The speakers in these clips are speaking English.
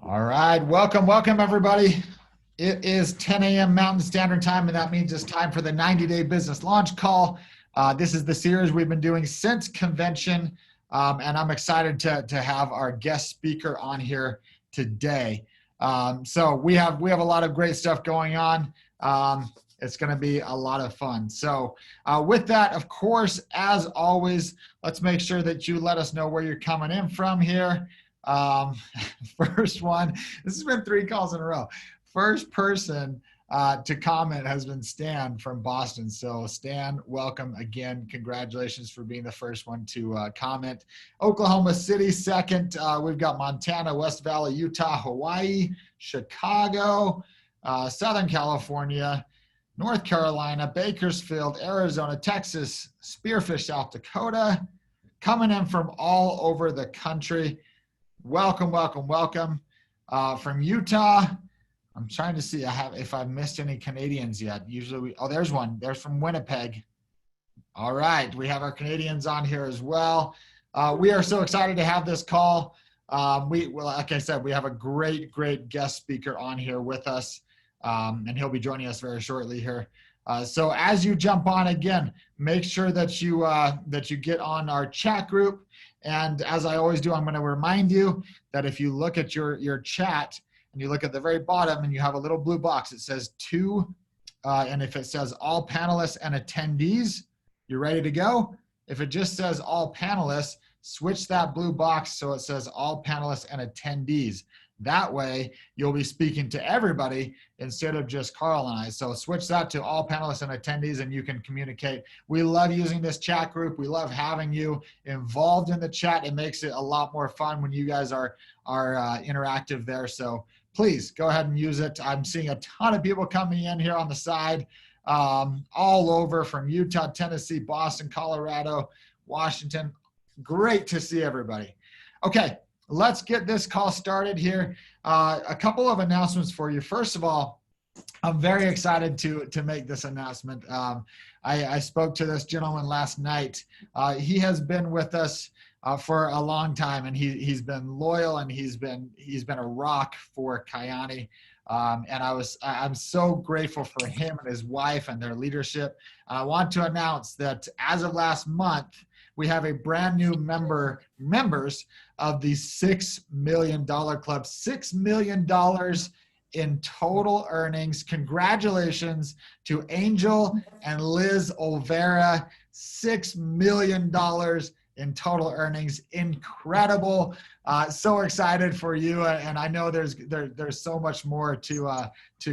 All right, welcome everybody. It is 10 a.m. Mountain Standard Time, and that means it's time for the 90-day business launch call. This is the series we've been doing since convention, and I'm excited to have our guest speaker on here today. So we have a lot of great stuff going on. It's going to be a lot of fun. So with that, of course, as always, let's make sure that you let us know where you're coming in from here. First one, this has been 3 calls in a row. First person to comment has been Stan from Boston. So Stan, welcome again. Congratulations for being the first one to comment. Oklahoma City, second. We've got Montana, West Valley, Utah, Hawaii, Chicago, Southern California, North Carolina, Bakersfield, Arizona, Texas, Spearfish, South Dakota, coming in from all over the country. Welcome. From Utah, I'm trying to see if I've missed any Canadians yet. Usually there's one. There's from Winnipeg. All right, we have our Canadians on here as well. We are so excited to have this call. Like I said, we have a great guest speaker on here with us, and he'll be joining us very shortly here. So as you jump on, again, make sure that you get on our chat group. And as I always do, I'm going to remind you that if you look at your chat and you look at the very bottom and you have a little blue box, it says and if it says all panelists and attendees, you're ready to go. If it just says all panelists, switch that blue box so it says all panelists and attendees. That way, you'll be speaking to everybody instead of just Carl and I. So switch that to all panelists and attendees, and you can communicate. We love using this chat group. We love having you involved in the chat. It makes it a lot more fun when you guys are interactive there. So please go ahead and use it. I'm seeing a ton of people coming in here on the side, all over from Utah, Tennessee, Boston, Colorado, Washington. Great to see everybody. Okay. Let's get this call started here. A couple of announcements for you. First of all, I'm very excited to make this announcement. I spoke to this gentleman last night. He has been with us for a long time, and he's been loyal, and he's been a rock for Kyäni. And I'm so grateful for him and his wife and their leadership. I want to announce that as of last month, we have a brand new members of the $6 Million Club. $6 million in total earnings. Congratulations to Angel and Liz Olvera. $6 million in total earnings. Incredible. So excited for you. And I know there's so much more to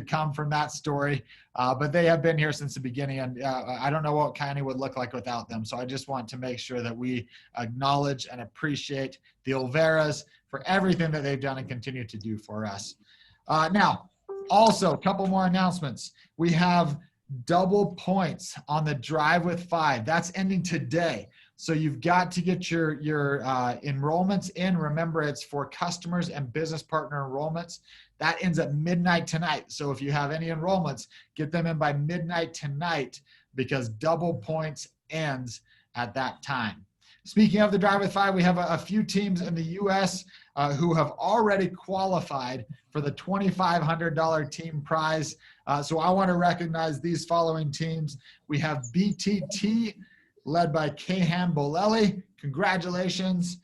come from that story. But they have been here since the beginning, and I don't know what Kyäni would look like without them. So I just want to make sure that we acknowledge and appreciate the Olveras for everything that they've done and continue to do for us. Now, also, a couple more announcements. We have double points on the Drive with 5. That's ending today. So you've got to get your enrollments in. Remember, it's for customers and business partner enrollments. That ends at midnight tonight. So if you have any enrollments, get them in by midnight tonight, because double points ends at that time. Speaking of the Drive with 5, we have a few teams in the U.S. Who have already qualified for the $2,500 team prize. So I want to recognize these following teams. We have BTT, led by Kahan Bolelli. Congratulations.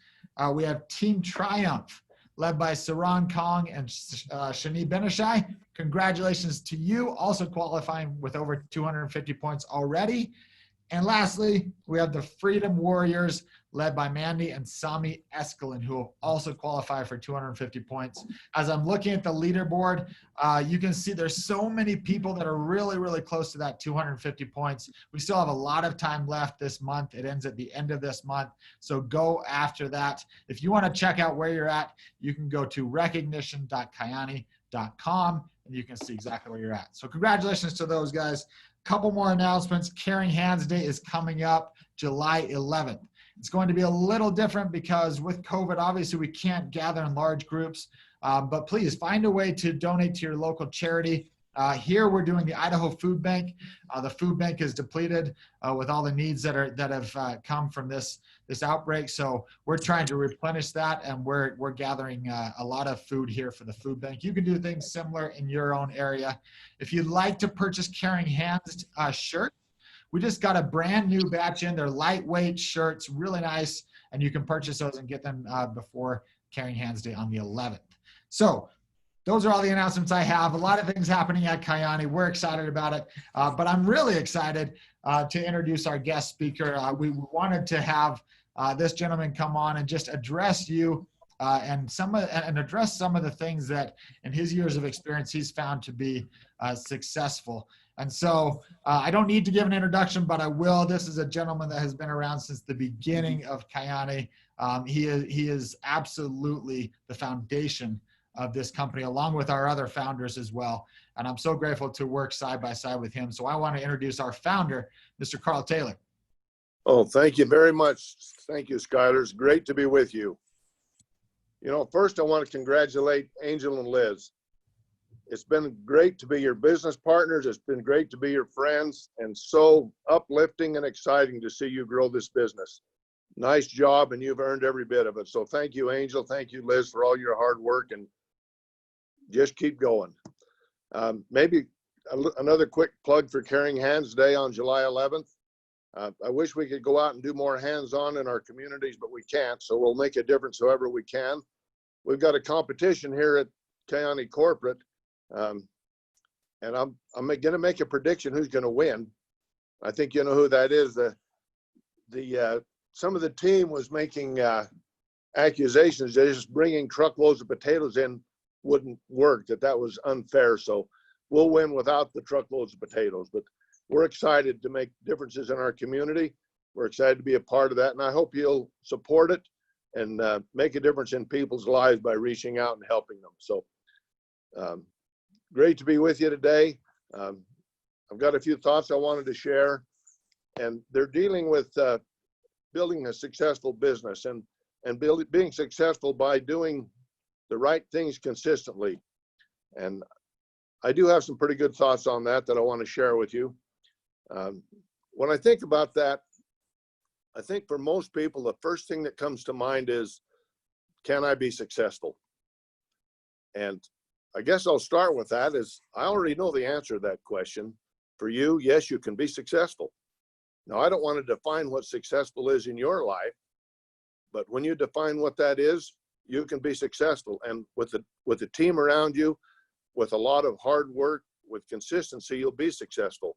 We have Team Triumph, led by Saran Kong and Shani Benishai. Congratulations to you, also qualifying with over 250 points already. And lastly, we have the Freedom Warriors, led by Mandy and Sami Eskelin, who will also qualify for 250 points. As I'm looking at the leaderboard, you can see there's so many people that are really close to that 250 points. We still have a lot of time left this month. It ends at the end of this month. So go after that. If you want to check out where you're at, you can go to recognition.kyani.com and you can see exactly where you're at. So congratulations to those guys. Couple more announcements. Caring Hands Day is coming up July 11th. It's going to be a little different because with COVID, obviously we can't gather in large groups, but please find a way to donate to your local charity. Here we're doing the Idaho Food Bank. The food bank is depleted with all the needs that have come from this this outbreak. So we're trying to replenish that, and we're gathering a lot of food here for the food bank. You can do things similar in your own area. If you'd like to purchase Caring Hands shirt, we just got a brand new batch in. They're lightweight shirts, really nice, and you can purchase those and get them before Caring Hands Day on the 11th. So those are all the announcements I have. A lot of things happening at Kyäni. We're excited about it, but I'm really excited to introduce our guest speaker. We wanted to have this gentleman come on and just address you and address some of the things that in his years of experience he's found to be successful. And so I don't need to give an introduction, but I will. This is a gentleman that has been around since the beginning of Kyäni. He is absolutely the foundation of this company, along with our other founders as well. And I'm so grateful to work side by side with him. So I want to introduce our founder, Mr. Carl Taylor. Oh, thank you very much. Thank you, Skyleur. It's great to be with you. You know, first I want to congratulate Angel and Liz. It's been great to be your business partners. It's been great to be your friends, and so uplifting and exciting to see you grow this business. Nice job, and you've earned every bit of it. So thank you, Angel. Thank you, Liz, for all your hard work, and just keep going. Maybe another quick plug for Caring Hands Day on July 11th. I wish we could go out and do more hands-on in our communities, but we can't. So we'll make a difference however we can. We've got a competition here at Kyäni Corporate, and I'm going to make a prediction who's going to win. I think you know who that is. Some of the team was making accusations that just bringing truckloads of potatoes in wouldn't work, that was unfair. So we'll win without the truckloads of potatoes, but we're excited to make differences in our community. We're excited to be a part of that, and I hope you'll support it and make a difference in people's lives by reaching out and helping them. So great to be with you today. I've got a few thoughts I wanted to share, and they're dealing with building a successful business and being successful by doing the right things consistently. And I do have some pretty good thoughts on that I want to share with you. When I think about that, I think for most people, the first thing that comes to mind is, can I be successful? And I guess I'll start with that is I already know the answer to that question. For you, yes, you can be successful. Now, I don't want to define what successful is in your life, but when you define what that is, you can be successful. And with the team around you, with a lot of hard work, with consistency, you'll be successful.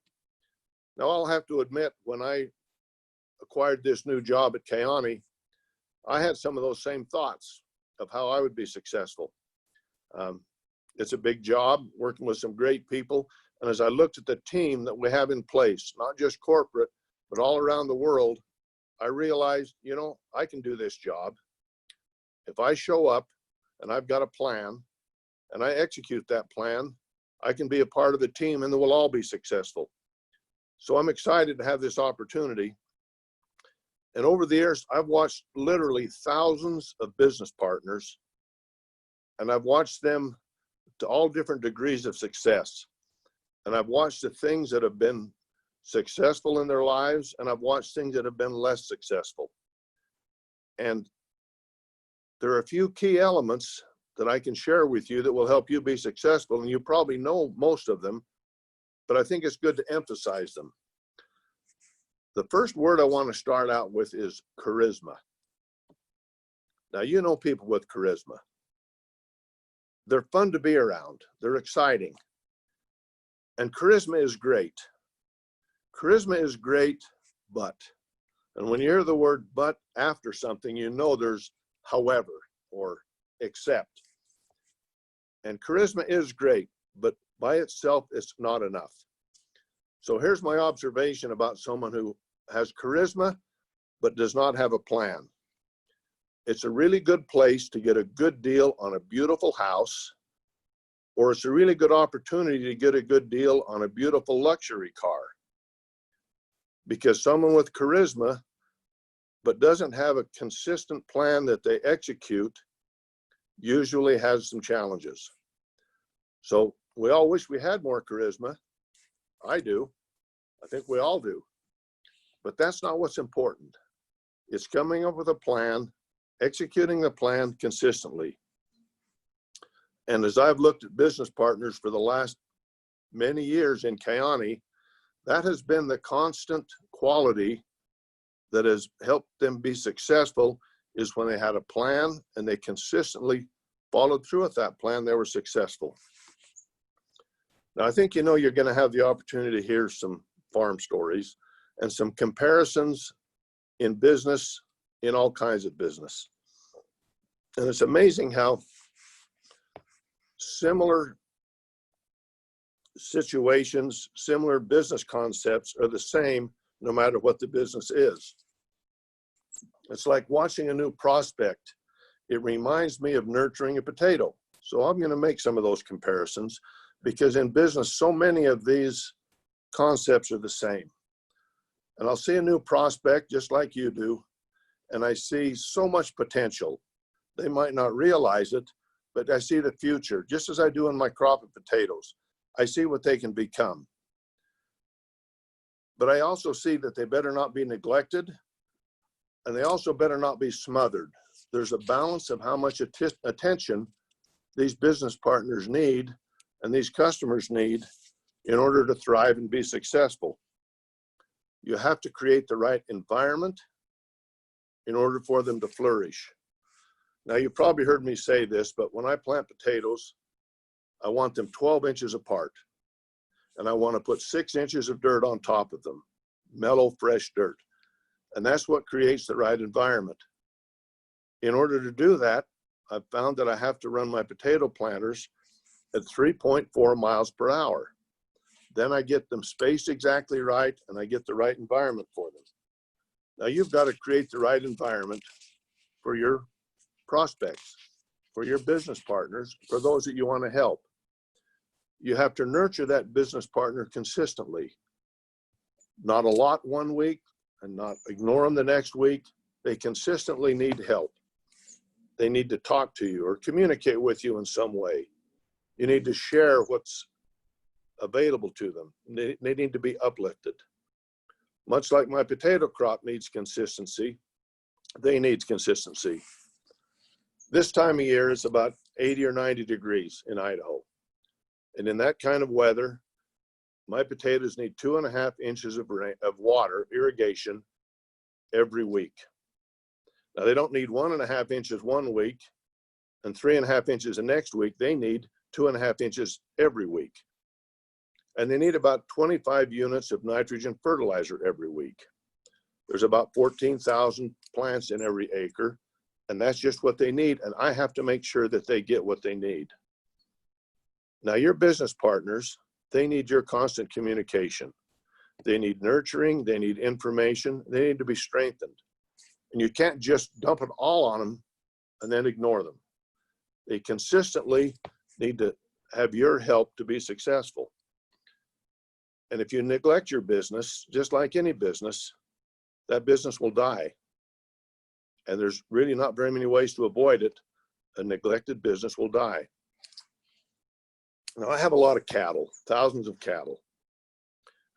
Now, I'll have to admit, when I acquired this new job at Kyäni, I had some of those same thoughts of how I would be successful. It's a big job, working with some great people. And as I looked at the team that we have in place, not just corporate, but all around the world, I realized, you know, I can do this job. If I show up and I've got a plan and I execute that plan, I can be a part of the team and we'll all be successful. So I'm excited to have this opportunity. And over the years, I've watched literally thousands of business partners, and I've watched them to all different degrees of success. And I've watched the things that have been successful in their lives, and I've watched things that have been less successful. And there are a few key elements that I can share with you that will help you be successful, and you probably know most of them, but I think it's good to emphasize them. The first word I want to start out with is charisma. Now, you know people with charisma. They're fun to be around. They're exciting. And charisma is great. Charisma is great, but, and when you hear the word but after something, you know there's however or except. And charisma is great, but by itself, it's not enough. So here's my observation about someone who has charisma, but does not have a plan. It's a really good place to get a good deal on a beautiful house, or it's a really good opportunity to get a good deal on a beautiful luxury car. Because someone with charisma, but doesn't have a consistent plan that they execute, usually has some challenges. So we all wish we had more charisma. I do. I think we all do. But that's not what's important. It's coming up with a plan, executing the plan consistently. And as I've looked at business partners for the last many years in Kyäni, that has been the constant quality that has helped them be successful, is when they had a plan and they consistently followed through with that plan, they were successful. Now, I think, you're going to have the opportunity to hear some farm stories and some comparisons in business, in all kinds of business. And it's amazing how similar situations, similar business concepts are the same no matter what the business is. It's like watching a new prospect. It reminds me of nurturing a potato. So I'm going to make some of those comparisons, because in business, so many of these concepts are the same. And I'll see a new prospect just like you do, and I see so much potential. They might not realize it, but I see the future, just as I do in my crop of potatoes. I see what they can become. But I also see that they better not be neglected, and they also better not be smothered. There's a balance of how much attention these business partners need and these customers need in order to thrive and be successful. You have to create the right environment in order for them to flourish. Now, you probably heard me say this, but when I plant potatoes, I want them 12 inches apart, and I want to put 6 inches of dirt on top of them, mellow, fresh dirt. And that's what creates the right environment. In order to do that, I've found that I have to run my potato planters at 3.4 miles per hour. Then I get them spaced exactly right, and I get the right environment for them. Now, you've got to create the right environment for your prospects, for your business partners, for those that you want to help. You have to nurture that business partner consistently. Not a lot one week and not ignore them the next week. They consistently need help. They need to talk to you or communicate with you in some way. You need to share what's available to them. They need to be uplifted. Much like my potato crop needs consistency, they need consistency. This time of year, it's about 80 or 90 degrees in Idaho. And in that kind of weather, my potatoes need 2.5 inches of water, irrigation, every week. Now, they don't need 1.5 inches one week and 3.5 inches the next week. They need 2.5 inches every week. And they need about 25 units of nitrogen fertilizer every week. There's about 14,000 plants in every acre, and that's just what they need. And I have to make sure that they get what they need. Now, your business partners, they need your constant communication. They need nurturing, they need information, they need to be strengthened. And you can't just dump it all on them and then ignore them. They consistently need to have your help to be successful. And if you neglect your business, just like any business, that business will die. And there's really not very many ways to avoid it. A neglected business will die. Now, I have a lot of cattle, thousands of cattle.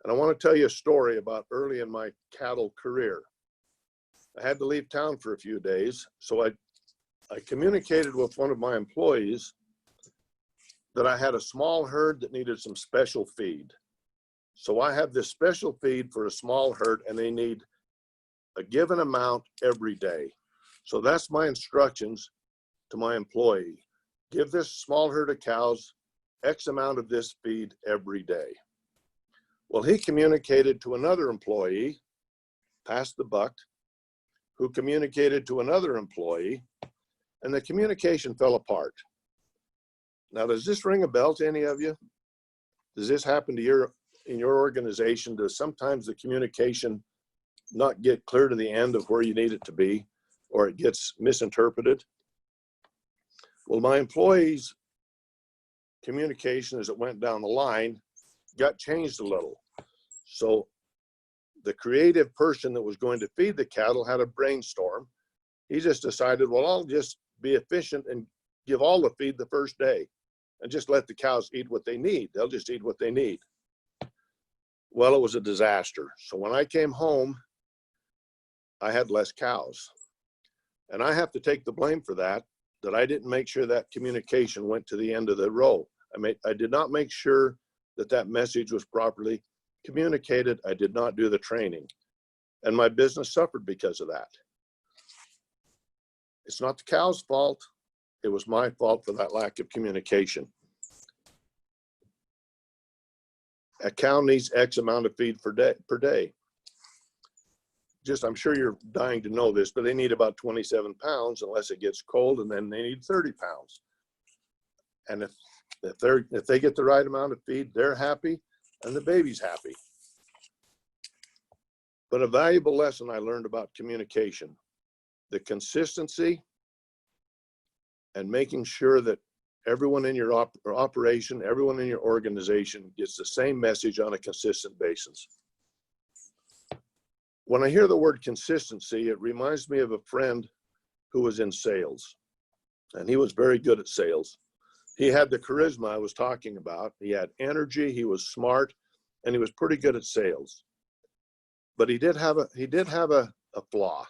And I want to tell you a story about early in my cattle career. I had to leave town for a few days, so I communicated with one of my employees that I had a small herd that needed some special feed. So I have this special feed for a small herd, and they need a given amount every day. So that's my instructions to my employee. Give this small herd of cows X amount of this feed every day. Well, he communicated to another employee, passed the buck, who communicated to another employee, and the communication fell apart. Now, does this ring a bell to any of you? Does this happen to in your organization? Does sometimes the communication not get clear to the end of where you need it to be, or it gets misinterpreted? Well, my employees' communication as it went down the line got changed a little. So the creative person that was going to feed the cattle had a brainstorm. He just decided, well, I'll just be efficient and give all the feed the first day and just let the cows eat what they need. They'll just eat what they need. Well, it was a disaster. So when I came home, I had less cows. And I have to take the blame for that I didn't make sure that communication went to the end of the row. I did not make sure that message was properly communicated. I did not do the training. And my business suffered because of that. It's not the cow's fault. It was my fault for that lack of communication. A cow needs X amount of feed per day. I'm sure you're dying to know this, but they need about 27 pounds unless it gets cold, and then they need 30 pounds. And if they get the right amount of feed, they're happy and the baby's happy. But a valuable lesson I learned about communication, the consistency and making sure that everyone in your operation, everyone in your organization gets the same message on a consistent basis. When I hear the word consistency, it reminds me of a friend who was in sales, and he was very good at sales. He had the charisma I was talking about. He had energy, he was smart, and he was pretty good at sales. But he did have a flaw,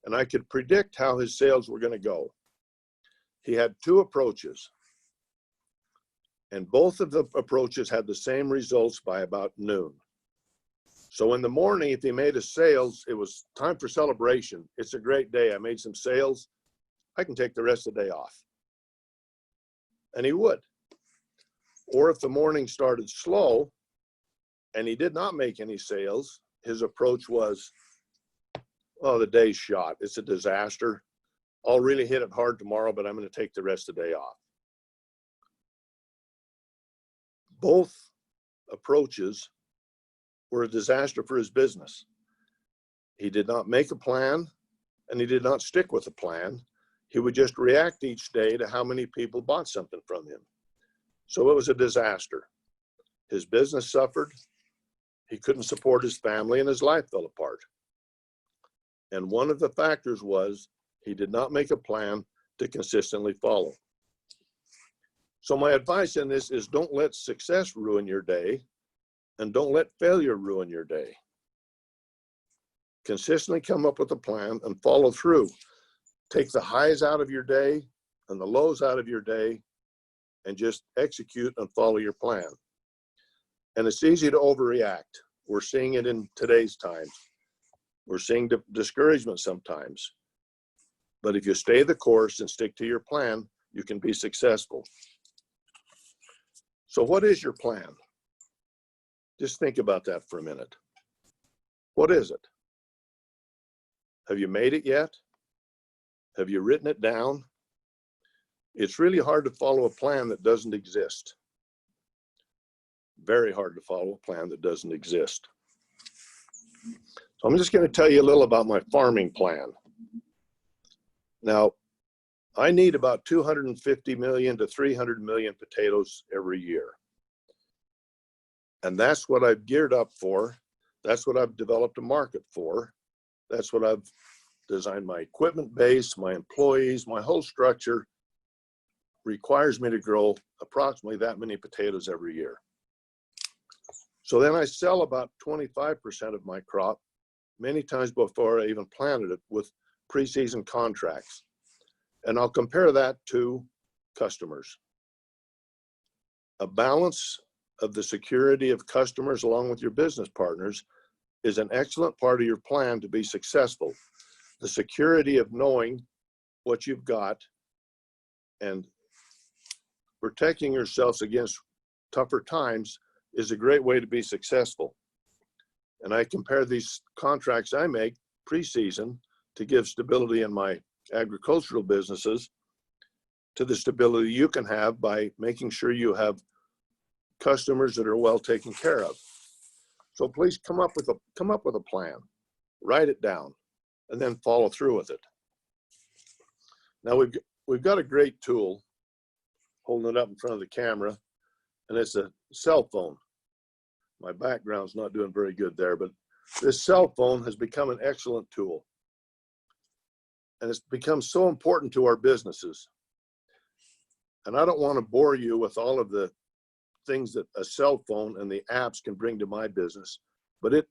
and I could predict how his sales were going to go. He had two approaches, and both of the approaches had the same results by about noon. So in the morning, if he made a sales, it was time for celebration. It's a great day. I made some sales. I can take the rest of the day off. And he would. Or if the morning started slow and he did not make any sales, his approach was, oh, the day's shot. It's a disaster. I'll really hit it hard tomorrow, but I'm going to take the rest of the day off. Both approaches were a disaster for his business. He did not make a plan, and he did not stick with a plan. He would just react each day to how many people bought something from him. So it was a disaster. His business suffered. He couldn't support his family, and his life fell apart. And one of the factors was he did not make a plan to consistently follow. So my advice in this is don't let success ruin your day, and don't let failure ruin your day. Consistently come up with a plan and follow through. Take the highs out of your day and the lows out of your day, and just execute and follow your plan. And it's easy to overreact. We're seeing it in today's times. We're seeing discouragement sometimes. But if you stay the course and stick to your plan, you can be successful. So what is your plan? Just think about that for a minute. What is it? Have you made it yet? Have you written it down? It's really hard to follow a plan that doesn't exist. Very hard to follow a plan that doesn't exist. So I'm just going to tell you a little about my farming plan. Now, I need about 250 million to 300 million potatoes every year. And that's what I've geared up for. That's what I've developed a market for. That's what I've designed my equipment base, my employees, my whole structure requires me to grow approximately that many potatoes every year. So then I sell about 25% of my crop many times before I even planted it with pre-season contracts. And I'll compare that to customers. A balance of the security of customers along with your business partners is an excellent part of your plan to be successful. The security of knowing what you've got and protecting yourselves against tougher times is a great way to be successful. And I compare these contracts I make pre-season to give stability in my agricultural businesses to the stability you can have by making sure you have customers that are well taken care of. So please come up with a plan, write it down, and then follow through with it. Now we've got a great tool, holding it up in front of the camera, and it's a cell phone. My background's not doing very good there, but this cell phone has become an excellent tool. And it's become so important to our businesses. And I don't want to bore you with all of the things that a cell phone and the apps can bring to my business, but it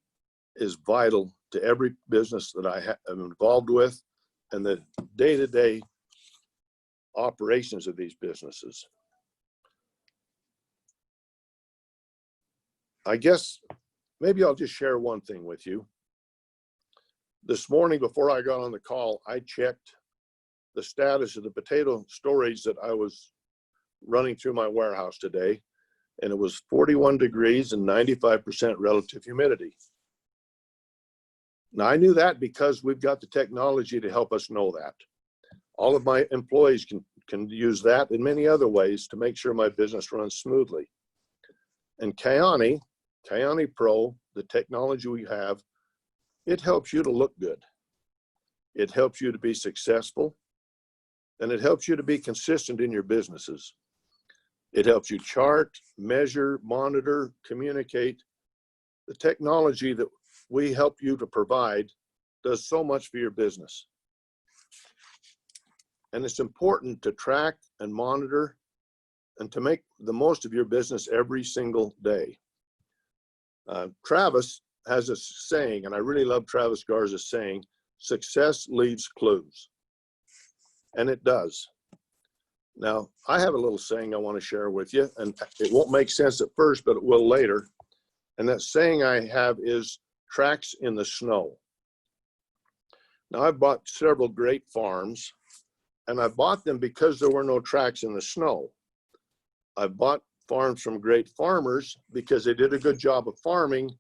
is vital to every business that I am involved with and the day-to-day operations of these businesses. I guess maybe I'll just share one thing with you. This morning before I got on the call, I checked the status of the potato storage that I was running through my warehouse today, and it was 41 degrees and 95% relative humidity. Now, I knew that because we've got the technology to help us know that. All of my employees can use that in many other ways to make sure my business runs smoothly. And Kyäni Pro, the technology we have, it helps you to look good. It helps you to be successful, and it helps you to be consistent in your businesses. It helps you chart, measure, monitor, communicate. The technology that we help you to provide does so much for your business. And it's important to track and monitor and to make the most of your business every single day. Travis has a saying, and I really love Travis Garza's saying, success leaves clues. And it does. Now, I have a little saying I want to share with you, and it won't make sense at first, but it will later. And that saying I have is tracks in the snow. Now, I've bought several great farms, and I bought them because there were no tracks in the snow. I've bought farms from great farmers because they did a good job of farming,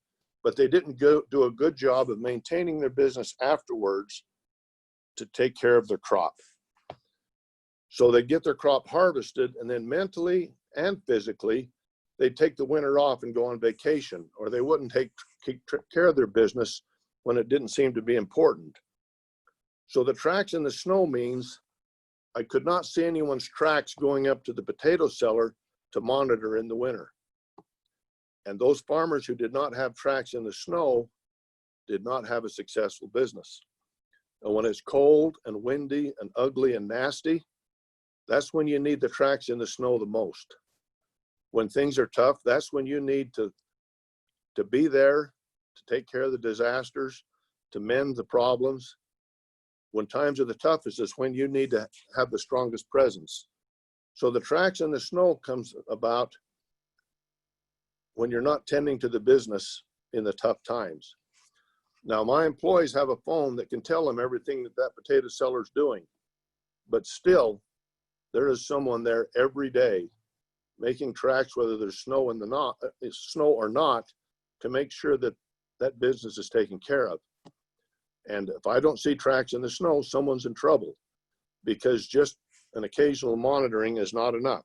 but they didn't do a good job of maintaining their business afterwards to take care of their crop. So they get their crop harvested, and then mentally and physically, they take the winter off and go on vacation, or they wouldn't take care of their business when it didn't seem to be important. So the tracks in the snow means I could not see anyone's tracks going up to the potato cellar to monitor in the winter. And those farmers who did not have tracks in the snow did not have a successful business. And when it's cold and windy and ugly and nasty, that's when you need the tracks in the snow the most. When things are tough, that's when you need to be there, to take care of the disasters, to mend the problems. When times are the toughest is when you need to have the strongest presence. So the tracks in the snow comes about when you're not tending to the business in the tough times. Now, my employees have a phone that can tell them everything that potato cellar is doing, but still, there is someone there every day making tracks, whether there's snow or not, to make sure that that business is taken care of. And if I don't see tracks in the snow, someone's in trouble, because just an occasional monitoring is not enough.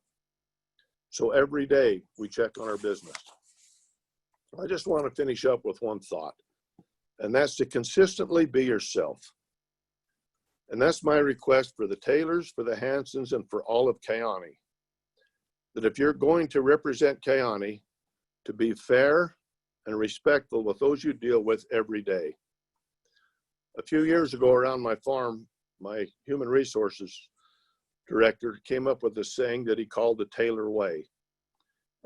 So every day we check on our business. I just want to finish up with one thought, and that's to consistently be yourself. And that's my request for the Taylors, for the Hansons, and for all of Kyäni. That if you're going to represent Kyäni, to be fair and respectful with those you deal with every day. A few years ago around my farm, my human resources director came up with a saying that he called the Taylor way.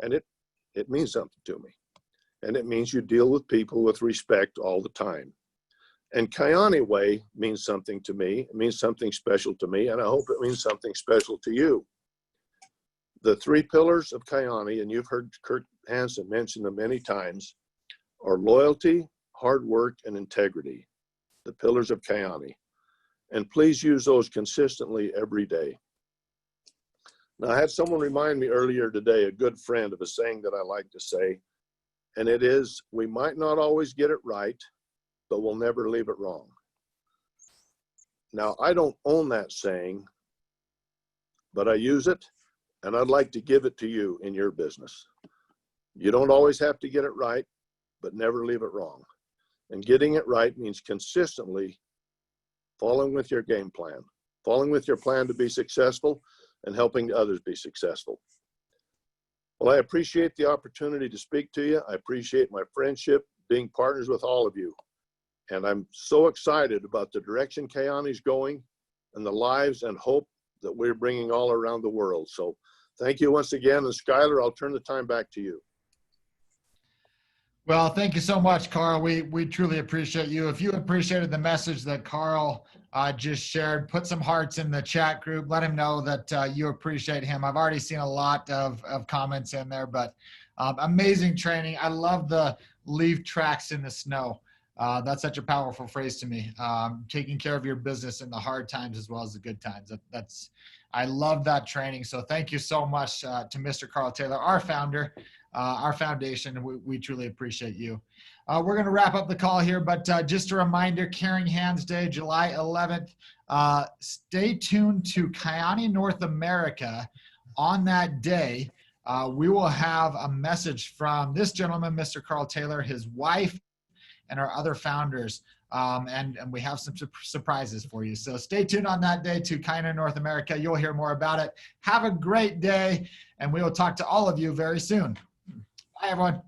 And it means something to me. And it means you deal with people with respect all the time. And Kyäni way means something to me. It means something special to me, and I hope it means something special to you. The three pillars of Kyäni, and you've heard Kurt Hansen mention them many times, are loyalty, hard work, and integrity. The pillars of Kyäni. And please use those consistently every day. Now, I had someone remind me earlier today, a good friend, of a saying that I like to say, and it is, we might not always get it right, but we'll never leave it wrong. Now, I don't own that saying, but I use it, and I'd like to give it to you in your business. You don't always have to get it right, but never leave it wrong. And getting it right means consistently following with your game plan, following with your plan to be successful, and helping others be successful. Well, I appreciate the opportunity to speak to you. I appreciate my friendship, being partners with all of you. And I'm so excited about the direction Kyäni's going and the lives and hope that we're bringing all around the world. So thank you once again. And Skyleur, I'll turn the time back to you. Well, thank you so much, Carl. We truly appreciate you. If you appreciated the message that Carl just shared, put some hearts in the chat group. Let him know that you appreciate him. I've already seen a lot of comments in there, but amazing training. I love the leave tracks in the snow. That's such a powerful phrase to me. Taking care of your business in the hard times as well as the good times. I love that training. So thank you so much to Mr. Carl Taylor, our founder, our foundation. We truly appreciate you. We're going to wrap up the call here, but just a reminder, Caring Hands Day, July 11th. Stay tuned to Kyäni North America on that day. We will have a message from this gentleman, Mr. Carl Taylor, his wife, and our other founders. And we have some surprises for you. So stay tuned on that day to Kyäni North America. You'll hear more about it. Have a great day, and we will talk to all of you very soon. Bye, everyone.